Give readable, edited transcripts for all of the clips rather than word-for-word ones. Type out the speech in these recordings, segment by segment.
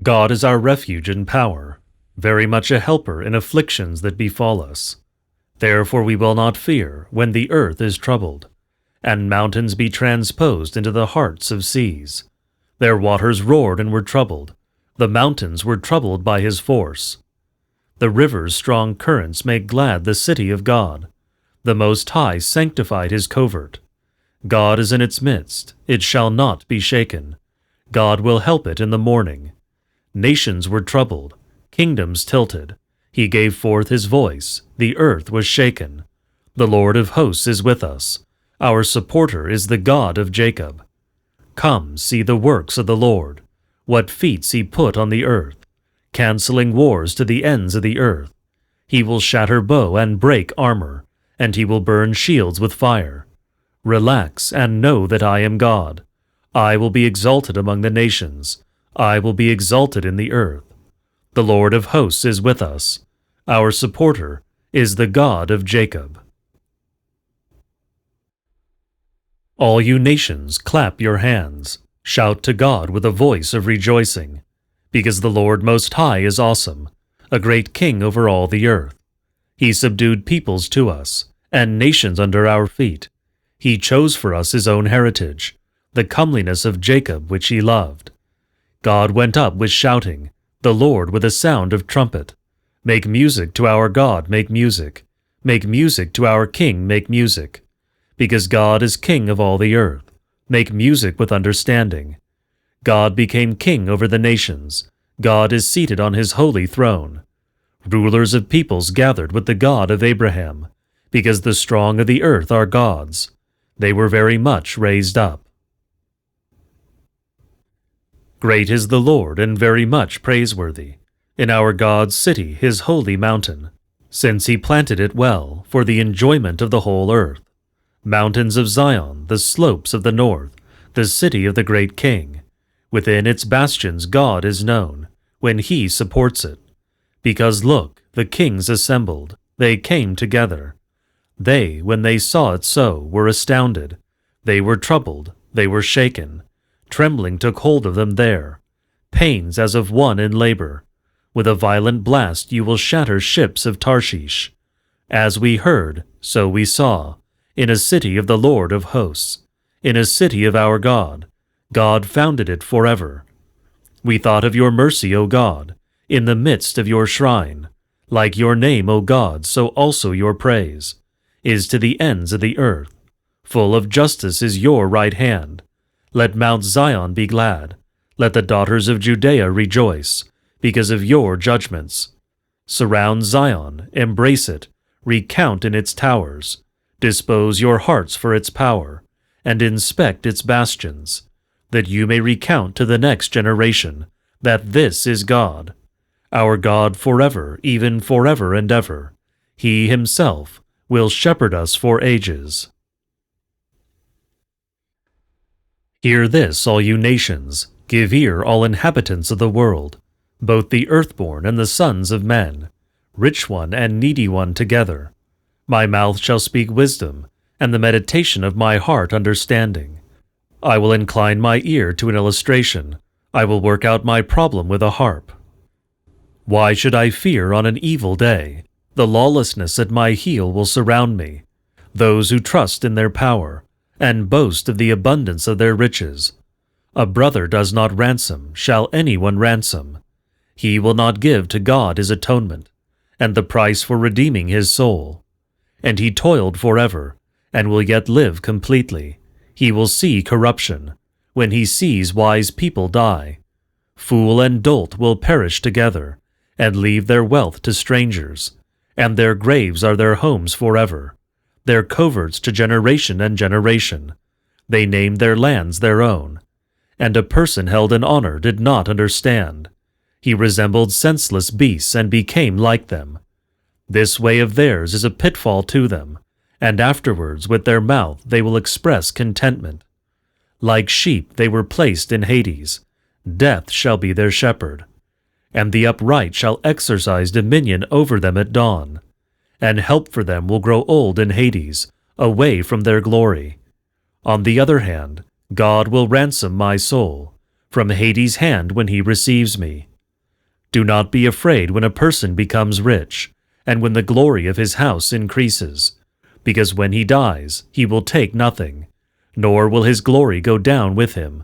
God is our refuge and power, very much a helper in afflictions that befall us. Therefore we will not fear when the earth is troubled, and mountains be transposed into the hearts of seas. Their waters roared and were troubled. The mountains were troubled by his force. The river's strong currents make glad the city of God. The Most High sanctified his covert. God is in its midst, it shall not be shaken. God will help it in the morning. Nations were troubled, kingdoms tilted. He gave forth his voice, the earth was shaken. The Lord of hosts is with us. Our supporter is the God of Jacob. Come, see the works of the Lord, what feats he put on the earth, canceling wars to the ends of the earth. He will shatter bow and break armor, and he will burn shields with fire. Relax and know that I am God. I will be exalted among the nations. I will be exalted in the earth. The Lord of hosts is with us. Our supporter is the God of Jacob. All you nations, clap your hands. Shout to God with a voice of rejoicing. Because the Lord Most High is awesome, a great king over all the earth. He subdued peoples to us, and nations under our feet. He chose for us his own heritage, the comeliness of Jacob which he loved. God went up with shouting, the Lord with a sound of trumpet. Make music to our God, make music. Make music to our King, make music. Because God is King of all the earth. Make music with understanding. God became king over the nations. God is seated on his holy throne. Rulers of peoples gathered with the God of Abraham, because the strong of the earth are gods. They were very much raised up. Great is the Lord and very much praiseworthy, in our God's city, his holy mountain, since he planted it well for the enjoyment of the whole earth. Mountains of Zion, the slopes of the north, the city of the great king. Within its bastions God is known, when he supports it. Because look, the kings assembled, they came together. They, when they saw it so, were astounded. They were troubled, they were shaken. Trembling took hold of them there. Pains as of one in labor. With a violent blast you will shatter ships of Tarshish. As we heard, so we saw, in a city of the Lord of hosts, in a city of our God. God founded it forever. We thought of your mercy, O God, in the midst of your shrine. Like your name, O God, so also your praise is to the ends of the earth. Full of justice is your right hand. Let Mount Zion be glad. Let the daughters of Judea rejoice, because of your judgments. Surround Zion, embrace it, recount in its towers. Dispose your hearts for its power, and inspect its bastions, that you may recount to the next generation that this is God, our God forever, even forever and ever. He himself will shepherd us for ages. Hear this, all you nations, give ear, all inhabitants of the world, both the earthborn and the sons of men, rich one and needy one together. My mouth shall speak wisdom, and the meditation of my heart understanding. I will incline my ear to an illustration. I will work out my problem with a harp. Why should I fear on an evil day? The lawlessness at my heel will surround me. Those who trust in their power, and boast of the abundance of their riches. A brother does not ransom, shall anyone ransom. He will not give to God his atonement, and the price for redeeming his soul. And he toiled forever, and will yet live completely. He will see corruption, when he sees wise people die. Fool and dolt will perish together, and leave their wealth to strangers, and their graves are their homes forever, their coverts to generation and generation. They named their lands their own, and a person held in honor did not understand. He resembled senseless beasts and became like them. This way of theirs is a pitfall to them, and afterwards with their mouth they will express contentment. Like sheep they were placed in Hades. Death shall be their shepherd, and the upright shall exercise dominion over them at dawn. And help for them will grow old in Hades, away from their glory. On the other hand, God will ransom my soul, from Hades' hand when he receives me. Do not be afraid when a person becomes rich, and when the glory of his house increases, because when he dies he will take nothing, nor will his glory go down with him,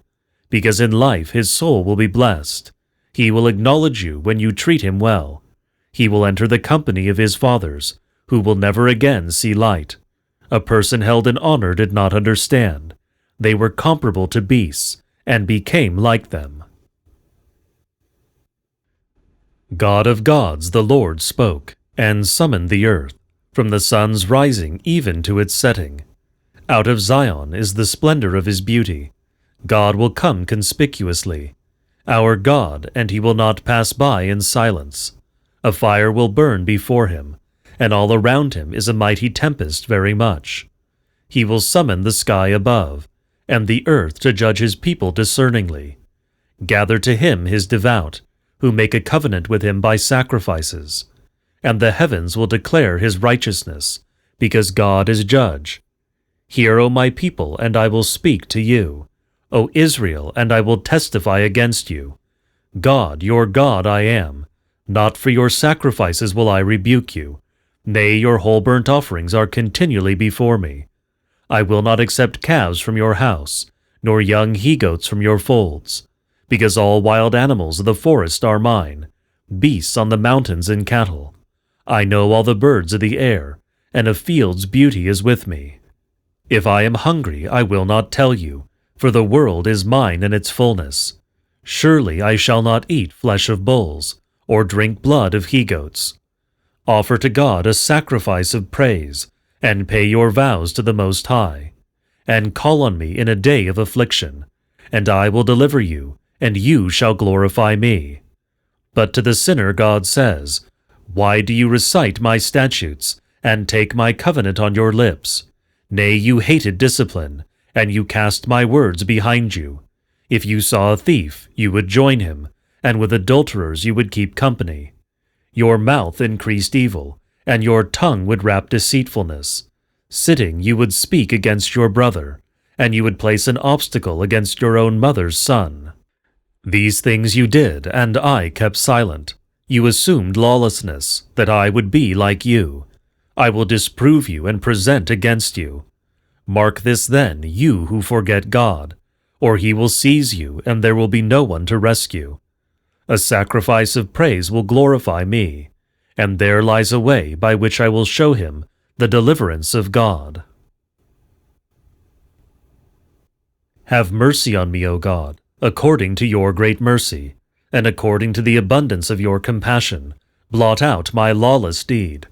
because in life his soul will be blessed. He will acknowledge you when you treat him well. He will enter the company of his fathers, who will never again see light. A person held in honor did not understand. They were comparable to beasts, and became like them. God of gods, the Lord spoke, and summoned the earth, from the sun's rising even to its setting. Out of Zion is the splendor of his beauty. God will come conspicuously. Our God, and he will not pass by in silence. A fire will burn before him, and all around him is a mighty tempest very much. He will summon the sky above, and the earth to judge his people discerningly. Gather to him his devout, who make a covenant with him by sacrifices. And the heavens will declare his righteousness, because God is judge. Hear, O my people, and I will speak to you. O Israel, and I will testify against you. God, your God I am. Not for your sacrifices will I rebuke you. Nay, your whole burnt offerings are continually before me. I will not accept calves from your house, nor young he-goats from your folds, because all wild animals of the forest are mine, beasts on the mountains and cattle. I know all the birds of the air, and a field's beauty is with me. If I am hungry, I will not tell you, for the world is mine and its fullness. Surely I shall not eat flesh of bulls, or drink blood of he-goats. Offer to God a sacrifice of praise, and pay your vows to the Most High, and call on me in a day of affliction, and I will deliver you, and you shall glorify me. But to the sinner God says, Why do you recite my statutes, and take my covenant on your lips? Nay, you hated discipline, and you cast my words behind you. If you saw a thief, you would join him, and with adulterers you would keep company. Your mouth increased evil, and your tongue would wrap deceitfulness. Sitting, you would speak against your brother, and you would place an obstacle against your own mother's son. These things you did, and I kept silent. You assumed lawlessness, that I would be like you. I will disprove you and present against you. Mark this then, you who forget God, or he will seize you, and there will be no one to rescue. A sacrifice of praise will glorify me, and there lies a way by which I will show him the deliverance of God. Have mercy on me, O God, according to your great mercy, and according to the abundance of your compassion. Blot out my lawless deed.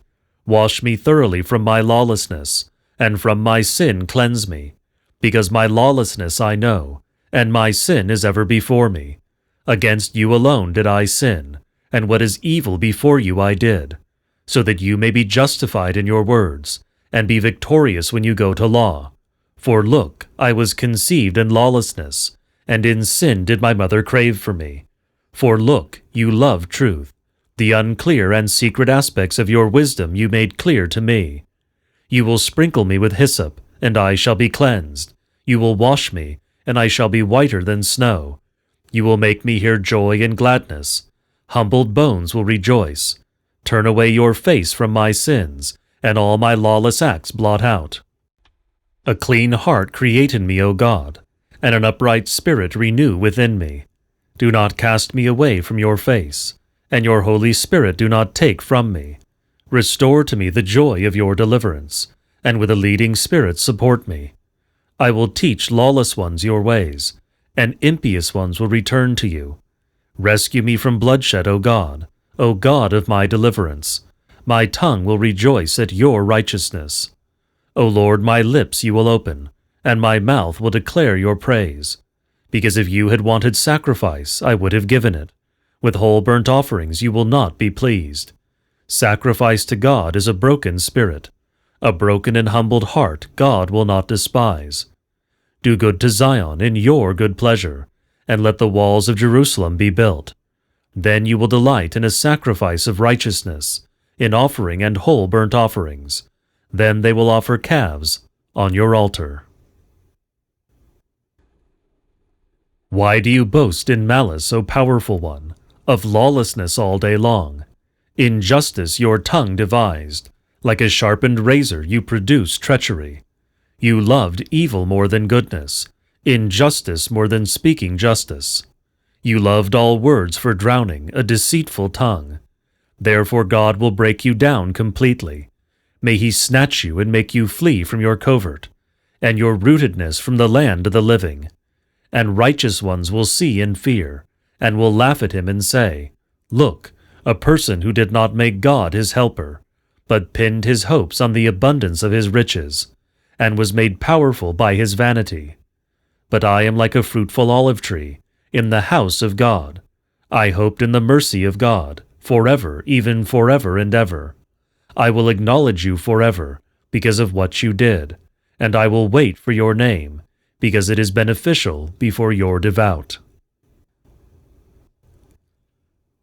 Wash me thoroughly from my lawlessness, and from my sin cleanse me, because my lawlessness I know, and my sin is ever before me. Against you alone did I sin, and what is evil before you I did, so that you may be justified in your words, and be victorious when you go to law. For look, I was conceived in lawlessness, and in sin did my mother crave for me. For look, you love truth. The unclear and secret aspects of your wisdom you made clear to me. You will sprinkle me with hyssop, and I shall be cleansed. You will wash me, and I shall be whiter than snow. You will make me hear joy and gladness. Humbled bones will rejoice. Turn away your face from my sins, and all my lawless acts blot out. A clean heart create in me, O God, and an upright spirit renew within me. Do not cast me away from your face, and your Holy Spirit do not take from me. Restore to me the joy of your deliverance, and with a leading spirit support me. I will teach lawless ones your ways, and impious ones will return to you. Rescue me from bloodshed, O God of my deliverance. My tongue will rejoice at your righteousness. O Lord, my lips you will open, and my mouth will declare your praise. Because if you had wanted sacrifice, I would have given it. With whole burnt offerings you will not be pleased. Sacrifice to God is a broken spirit. A broken and humbled heart God will not despise. Do good to Zion in your good pleasure, and let the walls of Jerusalem be built. Then you will delight in a sacrifice of righteousness, in offering and whole burnt offerings. Then they will offer calves on your altar. Why do you boast in malice, O powerful one, of lawlessness all day long? Injustice your tongue devised. Like a sharpened razor you produce treachery. You loved evil more than goodness, injustice more than speaking justice. You loved all words for drowning a deceitful tongue. Therefore God will break you down completely. May he snatch you and make you flee from your covert, and your rootedness from the land of the living. And righteous ones will see and fear, and will laugh at him and say, Look, a person who did not make God his helper, but pinned his hopes on the abundance of his riches, and was made powerful by his vanity. But I am like a fruitful olive tree in the house of God. I hoped in the mercy of God, forever, even forever and ever. I will acknowledge you forever, because of what you did, and I will wait for your name, because it is beneficial before your devout.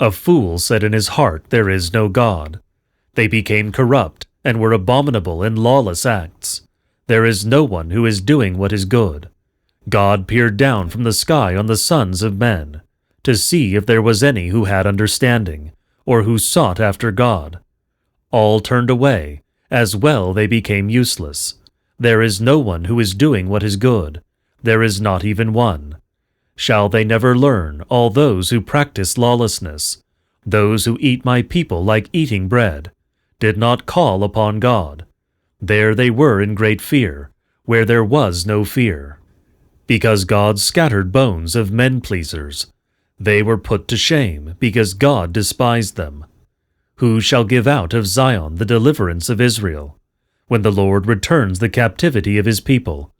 A fool said in his heart, There is no God. They became corrupt, and were abominable in lawless acts. There is no one who is doing what is good. God peered down from the sky on the sons of men, to see if there was any who had understanding, or who sought after God. All turned away, as well they became useless. There is no one who is doing what is good. There is not even one. Shall they never learn, all those who practice lawlessness, those who eat my people like eating bread, did not call upon God? There they were in great fear, where there was no fear. Because God scattered bones of men-pleasers, they were put to shame, because God despised them. Who shall give out of Zion the deliverance of Israel? When the Lord returns the captivity of his people,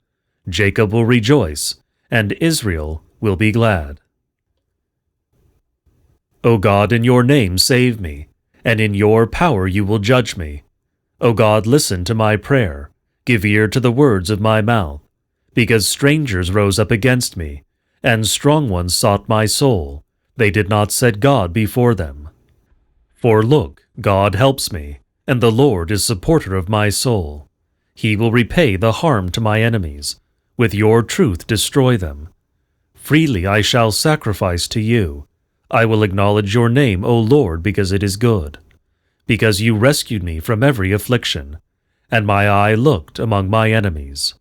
Jacob will rejoice, and Israel will be glad. O God, in your name save me, and in your power you will judge me. O God, listen to my prayer. Give ear to the words of my mouth. Because strangers rose up against me, and strong ones sought my soul. They did not set God before them. For look, God helps me, and the Lord is supporter of my soul. He will repay the harm to my enemies. With your truth destroy them. Freely I shall sacrifice to you. I will acknowledge your name, O Lord, because it is good. Because you rescued me from every affliction, and my eye looked among my enemies.